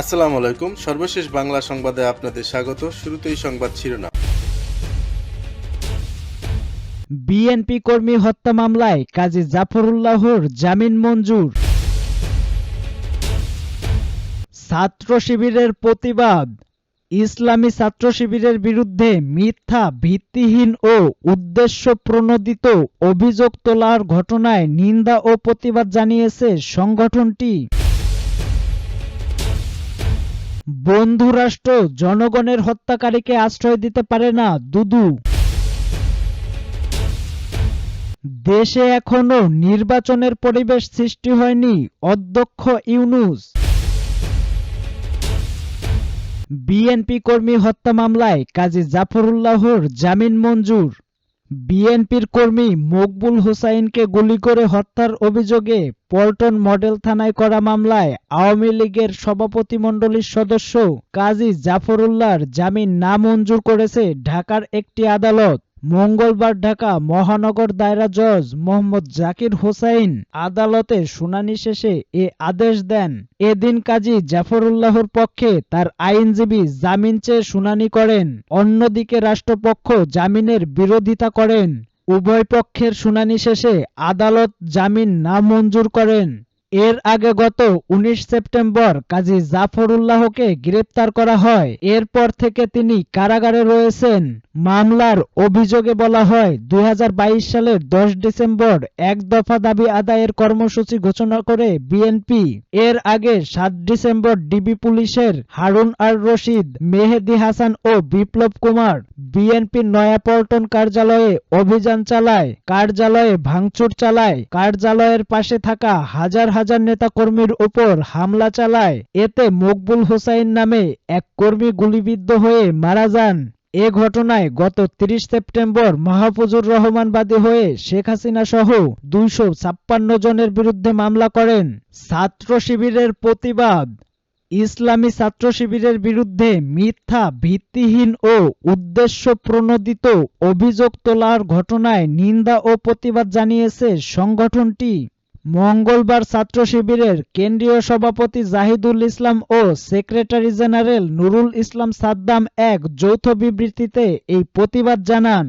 আসসালামু আলাইকুম। সর্বশেষ বাংলা সংবাদে আপনাদের স্বাগত। শুরুতেই সংবাদ শিরোনাম। বিএনপি কর্মী হত্যা মামলায় কাজী জাফরুল্লাহর জামিন মঞ্জুর। ছাত্র শিবিরের প্রতিবাদ। ইসলামী ছাত্র শিবিরের বিরুদ্ধে মিথ্যা, ভিত্তিহীন ও উদ্দেশ্য প্রণোদিত অভিযোগ তোলার ঘটনায় নিন্দা ও প্রতিবাদ জানিয়েছে সংগঠনটি। বন্ধুরাষ্ট্র জনগণের হত্যাকারীকে আশ্রয় দিতে পারে না, দুদু। দেশে এখনো নির্বাচনের পরিবেশ সৃষ্টি হয়নি, অধ্যক্ষ ইউনূস। বিএনপি কর্মী হত্যা মামলায় কাজী জাফরুল্লাহর জামিন মঞ্জুর। বিএনপির কর্মী মকবুল হোসাইনকে গুলি করে হত্যার অভিযোগে পল্টন মডেল থানায় করা মামলায় আওয়ামী লীগের সভাপতিমণ্ডলীর সদস্য কাজী জাফরুল্লাহর জামিন নামঞ্জুর করেছে ঢাকার একটি আদালত। মঙ্গলবার ঢাকা মহানগর দায়রা জজ মোহাম্মদ জাকির হোসাইন আদালতে শুনানি শেষে এ আদেশ দেন। এদিন কাজী জাফরুল্লাহর পক্ষে তার আইনজীবী জামিন চেয়ে শুনানি করেন। অন্যদিকে রাষ্ট্রপক্ষ জামিনের বিরোধিতা করেন। উভয় পক্ষের শুনানি শেষে আদালত জামিন নামঞ্জুর করেন। এর আগে গত ১৯ সেপ্টেম্বর কাজী জাফরুল্লাহকে গ্রেপ্তার করা হয়। এরপর থেকে তিনি কারাগারে রয়েছেন। মামলার অভিযোগে বলা হয় ২০২২ সালের ১০ ডিসেম্বর এক দফা দাবি আদায়ের কর্মসূচি ঘোষণা করে বিএনপি। এর আগে ৭ ডিসেম্বর ডিবি পুলিশের হারুন আর রশিদ, মেহেদী হাসান ও বিপ্লব কুমার বিএনপির নয়াপল্টন কার্যালয়ে অভিযান চালায়, কার্যালয়ে ভাঙচুর চালায়, কার্যালয়ের পাশে থাকা হাজার হাজার নেতাকর্মীর উপর হামলা চালায়। এতে মকবুল হোসাইন নামে এক কর্মী গুলিবিদ্ধ হয়ে মারা যান। এ ঘটনায় গত ৩০ সেপ্টেম্বর মাহফুজুর রহমান বাদী হয়ে শেখ হাসিনা সহ ২৫৬ জনের বিরুদ্ধে মামলা করেন। ছাত্র শিবিরের প্রতিবাদ। ইসলামী ছাত্র শিবিরের বিরুদ্ধে মিথ্যা, ভিত্তিহীন ও উদ্দেশ্য প্রণোদিত অভিযোগ তোলার ঘটনায় নিন্দা ও প্রতিবাদ জানিয়েছে সংগঠনটি। মঙ্গলবার ছাত্র শিবিরের কেন্দ্রীয় সভাপতি জাহিদুল ইসলাম ও সেক্রেটারি জেনারেল নুরুল ইসলাম সাদ্দাম এক যৌথ বিবৃতিতে এই প্রতিবাদ জানান।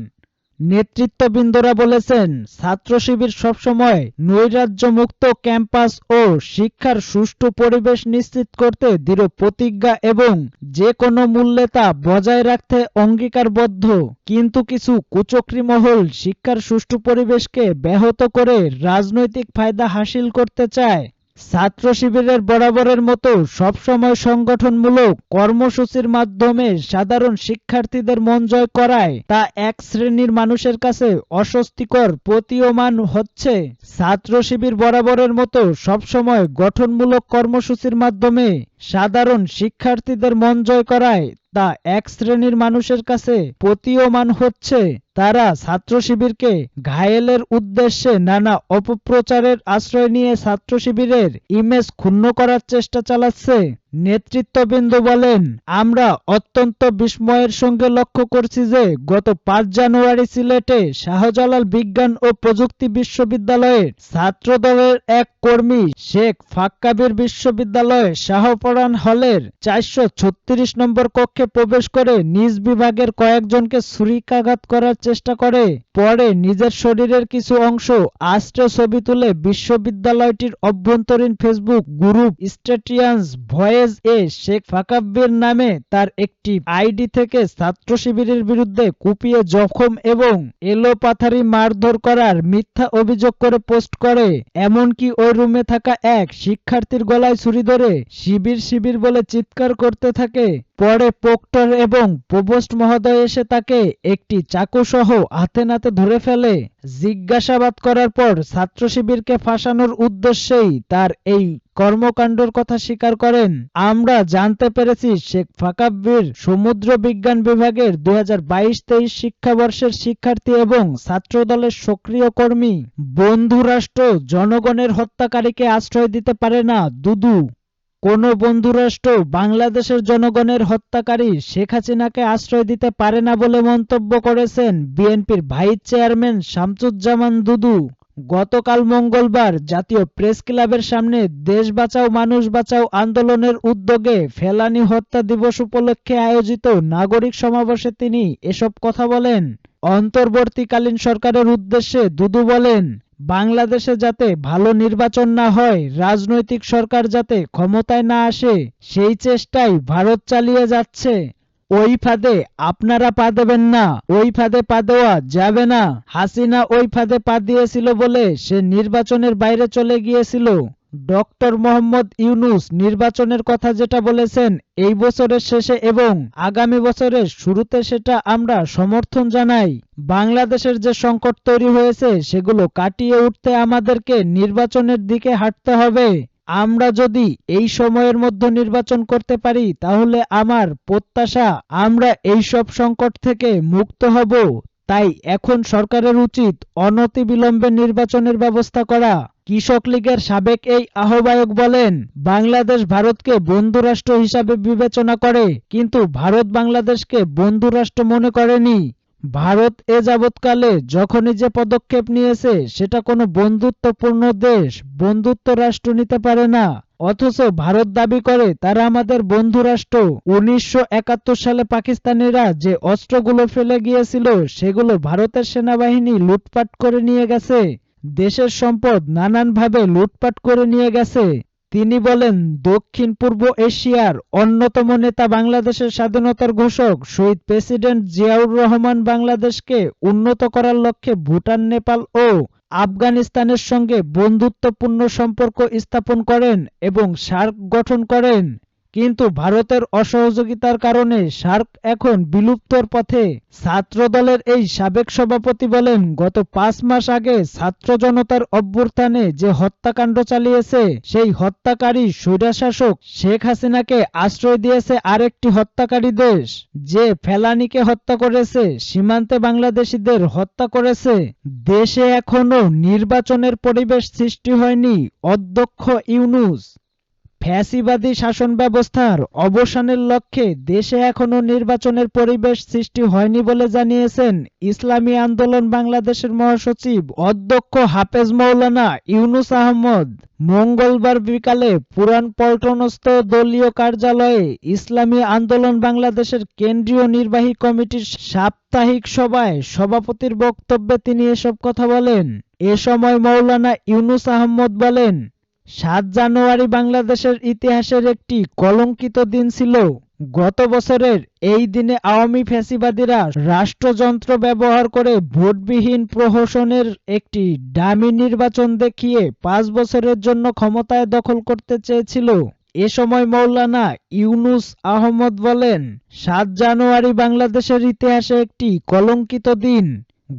নেতৃত্ববৃন্দরা বলেছেন, ছাত্র শিবির সবসময় নৈরাজ্যমুক্ত ক্যাম্পাস ও শিক্ষার সুষ্ঠু পরিবেশ নিশ্চিত করতে দৃঢ় প্রতিজ্ঞা এবং যে কোনো মূল্যে তা বজায় রাখতে অঙ্গীকারবদ্ধ। কিন্তু কিছু কুচক্রী মহল শিক্ষার সুষ্ঠু পরিবেশকে ব্যাহত করে রাজনৈতিক ফায়দা হাসিল করতে চায়। ছাত্র শিবিরের বরাবরের মতো সবসময় সংগঠনমূলক কর্মসূচির মাধ্যমে সাধারণ শিক্ষার্থীদের মন জয় করায় তা এক শ্রেণীর মানুষের কাছে অস্বস্তিকর প্রতীয়মান হচ্ছে। ছাত্র শিবির বরাবরের মতো সবসময় গঠনমূলক কর্মসূচির মাধ্যমে সাধারণ শিক্ষার্থীদের মন জয় করায় তা এক শ্রেণীর মানুষের কাছে প্রতীয়মান হচ্ছে। তারা ছাত্র শিবিরকে ঘায়েলের উদ্দেশ্যে নানা অপপ্রচারের আশ্রয় নিয়ে ছাত্র শিবিরের ইমেজ ক্ষুণ্ণ করার চেষ্টা চালাচ্ছে। নেতৃত্ববৃন্দ বলেন, আমরা অত্যন্ত বিস্ময়ের সঙ্গে লক্ষ্য করছি যে গত ৫ জানুয়ারি সিলেটে শাহজালাল বিজ্ঞান ও প্রযুক্তি বিশ্ববিদ্যালয়ের ছাত্রদলের এক কর্মী শেখ ফাক্কাবির বিশ্ববিদ্যালয় শাহপরান হলের ৪৩৬ নম্বর কক্ষে প্রবেশ করে নিজ বিভাগের কয়েকজনকে ছুরিকাঘাত করার চেষ্টা করে। পরে নিজের শরীরের কিছু অংশ আস্তে ছবি তুলে বিশ্ববিদ্যালয়টির অভ্যন্তরীণ ফেসবুক গ্রুপ স্টেটিয়ান্স ভয়েস এ শেখ ফাকাব্বির নামে তার একটি আইডি থেকে ছাত্র শিবিরের বিরুদ্ধে কুপিয়ে জখম এবং এলোপাথারি মারধর করার মিথ্যা অভিযোগ করে পোস্ট করে। এমনকি ওই রুমে থাকা এক শিক্ষার্থীর গলায় ছুরি ধরে শিবির শিবির বলে চিৎকার করতে থাকে। পরে প্রক্টর এবং প্রভোস্ট মহোদয় এসে তাকে একটি চাকুসহ হাতে নাতে ধরে ফেলে। জিজ্ঞাসাবাদ করার পর ছাত্র শিবিরকে ফাঁসানোর উদ্দেশ্যেই তার এই কর্মকাণ্ডের কথা স্বীকার করেন। আমরা জানতে পেরেছি শেখ ফাকাব্বির সমুদ্র বিজ্ঞান বিভাগের ২০২২-২৩ শিক্ষাবর্ষের শিক্ষার্থী এবং ছাত্রদলের সক্রিয় কর্মী। বন্ধুরাষ্ট্র জনগণের হত্যাকারীকে আশ্রয় দিতে পারে না, দুদু। কোনো বন্ধুরাষ্ট্র বাংলাদেশের জনগণের হত্যাকারী শেখ হাসিনাকে আশ্রয় দিতে পারে না বলে মন্তব্য করেছেন বিএনপির ভাইস চেয়ারম্যান শামসুজ্জামান দুদু। গতকাল মঙ্গলবার জাতীয় প্রেস ক্লাবের সামনে দেশ বাঁচাও মানুষ বাঁচাও আন্দোলনের উদ্যোগে ফেলানী হত্যা দিবস উপলক্ষে আয়োজিত নাগরিক সমাবেশে তিনি এসব কথা বলেন। অন্তর্বর্তীকালীন সরকারের উদ্দেশ্যে দুদু বলেন, বাংলাদেশে যাতে ভালো নির্বাচন না হয়, রাজনৈতিক সরকার যাতে ক্ষমতায় না আসে, সেই চেষ্টাই ভারত চালিয়ে যাচ্ছে। ওই ফাঁদে আপনারা পা দেবেন না, ওই ফাঁদে পা দেওয়া যাবে না। হাসিনা ওই ফাঁদে পা দিয়েছিল বলে সে নির্বাচনের বাইরে চলে গিয়েছিল। ডক্টর মোহাম্মদ ইউনূস নির্বাচনের কথা যেটা বলেছেন এই বছরের শেষে এবং আগামী বছরের শুরুতে, সেটা আমরা সমর্থন জানাই। বাংলাদেশের যে সংকট তৈরি হয়েছে সেগুলো কাটিয়ে উঠতে আমাদেরকে নির্বাচনের দিকে হাঁটতে হবে। আমরা যদি এই সময়ের মধ্যে নির্বাচন করতে পারি তাহলে আমার প্রত্যাশা আমরা এই সব সংকট থেকে মুক্ত হব। তাই এখন সরকারের উচিত অনতিবিলম্বে নির্বাচনের ব্যবস্থা করা। কৃষক লীগের সাবেক এই আহ্বায়ক বলেন, বাংলাদেশ ভারতকে বন্ধুরাষ্ট্র হিসাবে বিবেচনা করে, কিন্তু ভারত বাংলাদেশকে বন্ধুরাষ্ট্র মনে করেনি। ভারত এ যাবৎকালে যখনই যে পদক্ষেপ নিয়েছে সেটা কোনো বন্ধুত্বপূর্ণ দেশ, বন্ধুত্ব রাষ্ট্র নিতে পারে না। অথচ ভারত দাবি করে তারা আমাদের বন্ধু রাষ্ট্র। 1971 সালে পাকিস্তানিরা যে অস্ত্রগুলো ফেলে গিয়েছিল সেগুলো ভারতের সেনাবাহিনী লুটপাট করে নিয়ে গেছে। দেশের সম্পদ নানানভাবে লুটপাট করে নিয়ে গেছে। তিনি বলেন, দক্ষিণ পূর্ব এশিয়ার অন্যতম নেতা বাংলাদেশের স্বাধীনতার ঘোষক শহীদ প্রেসিডেন্ট জিয়াউর রহমান বাংলাদেশকে উন্নত করার লক্ষ্যে ভুটান, নেপাল ও আফগানিস্তানের সঙ্গে বন্ধুত্বপূর্ণ সম্পর্ক স্থাপন করেন এবং সার্ক গঠন করেন। কিন্তু ভারতের অসহযোগিতার কারণে সার্ক এখন বিলুপ্তর পথে। ছাত্রদলের এই সাবেক সভাপতি বলেন, গত 5 মাস আগে ছাত্র জনতার অভ্যুত্থানে যে হত্যাকাণ্ড চালিয়েছে সেই হত্যাকারী স্বৈরশাসক শেখ হাসিনাকে আশ্রয় দিয়েছে আরেকটি হত্যাকারী দেশ, যে ফেলানীকে হত্যা করেছে, সীমান্তে বাংলাদেশিদের হত্যা করেছে। দেশে এখনো নির্বাচনের পরিবেশ সৃষ্টি হয়নি। অধ্যক্ষ ইউনূস ফ্যাসিবাদী শাসন ব্যবস্থার অবসানের লক্ষ্যে দেশে এখনো নির্বাচনের পরিবেশ সৃষ্টি হয়নি বলে জানিয়েছেন ইসলামী আন্দোলন বাংলাদেশের মহাসচিব অধ্যক্ষ হাফেজ মাওলানা ইউনূস আহমদ। মঙ্গলবার বিকালে পুরান পল্টনস্থ দলীয় কার্যালয়ে ইসলামী আন্দোলন বাংলাদেশের কেন্দ্রীয় নির্বাহী কমিটির সাপ্তাহিক সভায় সভাপতির বক্তব্যে তিনি এসব কথা বলেন। এ সময় মাওলানা ইউনূস আহমদ বলেন, 7 জানুয়ারি বাংলাদেশের ইতিহাসের একটি কলঙ্কিত দিন ছিল। গত বছরের এই দিনে আওয়ামী ফ্যাসিবাদীরা রাষ্ট্রযন্ত্র ব্যবহার করে ভোটবিহীন প্রহসনের একটি ডামি নির্বাচন দেখিয়ে 5 বছরের জন্য ক্ষমতায় দখল করতে চেয়েছিল। এ সময় মাওলানা ইউনূস আহমদ বলেন, 7 জানুয়ারি বাংলাদেশের ইতিহাসে একটি কলঙ্কিত দিন।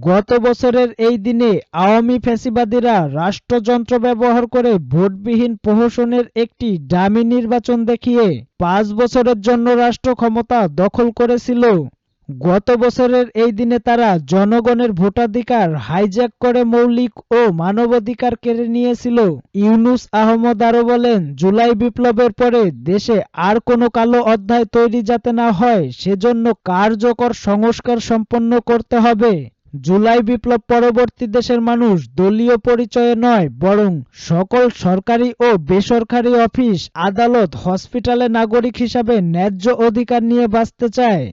গত বছরের এই দিনে আওয়ামী ফ্যাসিবাদীরা রাষ্ট্রযন্ত্র ব্যবহার করে ভোটবিহীন প্রহসনের একটি ডামি নির্বাচন দেখিয়ে 5 বছরের জন্য রাষ্ট্র ক্ষমতা দখল করেছিল। গত বছরের এই দিনে তারা জনগণের ভোটাধিকার হাইজ্যাক করে মৌলিক ও মানবাধিকার কেড়ে নিয়েছিল। ইউনূস আহমদ আরো বলেন, জুলাই বিপ্লবের পরে দেশে আর কোনো কালো অধ্যায় তৈরি যাতে না হয় সেজন্য কার্যকর সংস্কার সম্পন্ন করতে হবে। জুলাই বিপ্লব পরবর্তী দেশের মানুষ দলীয় পরিচয়ে নয়, বরং সকল সরকারি ও বেসরকারি অফিস, আদালত, হসপিটালে নাগরিক হিসাবে ন্যায্য অধিকার নিয়ে বাঁচতে চায়।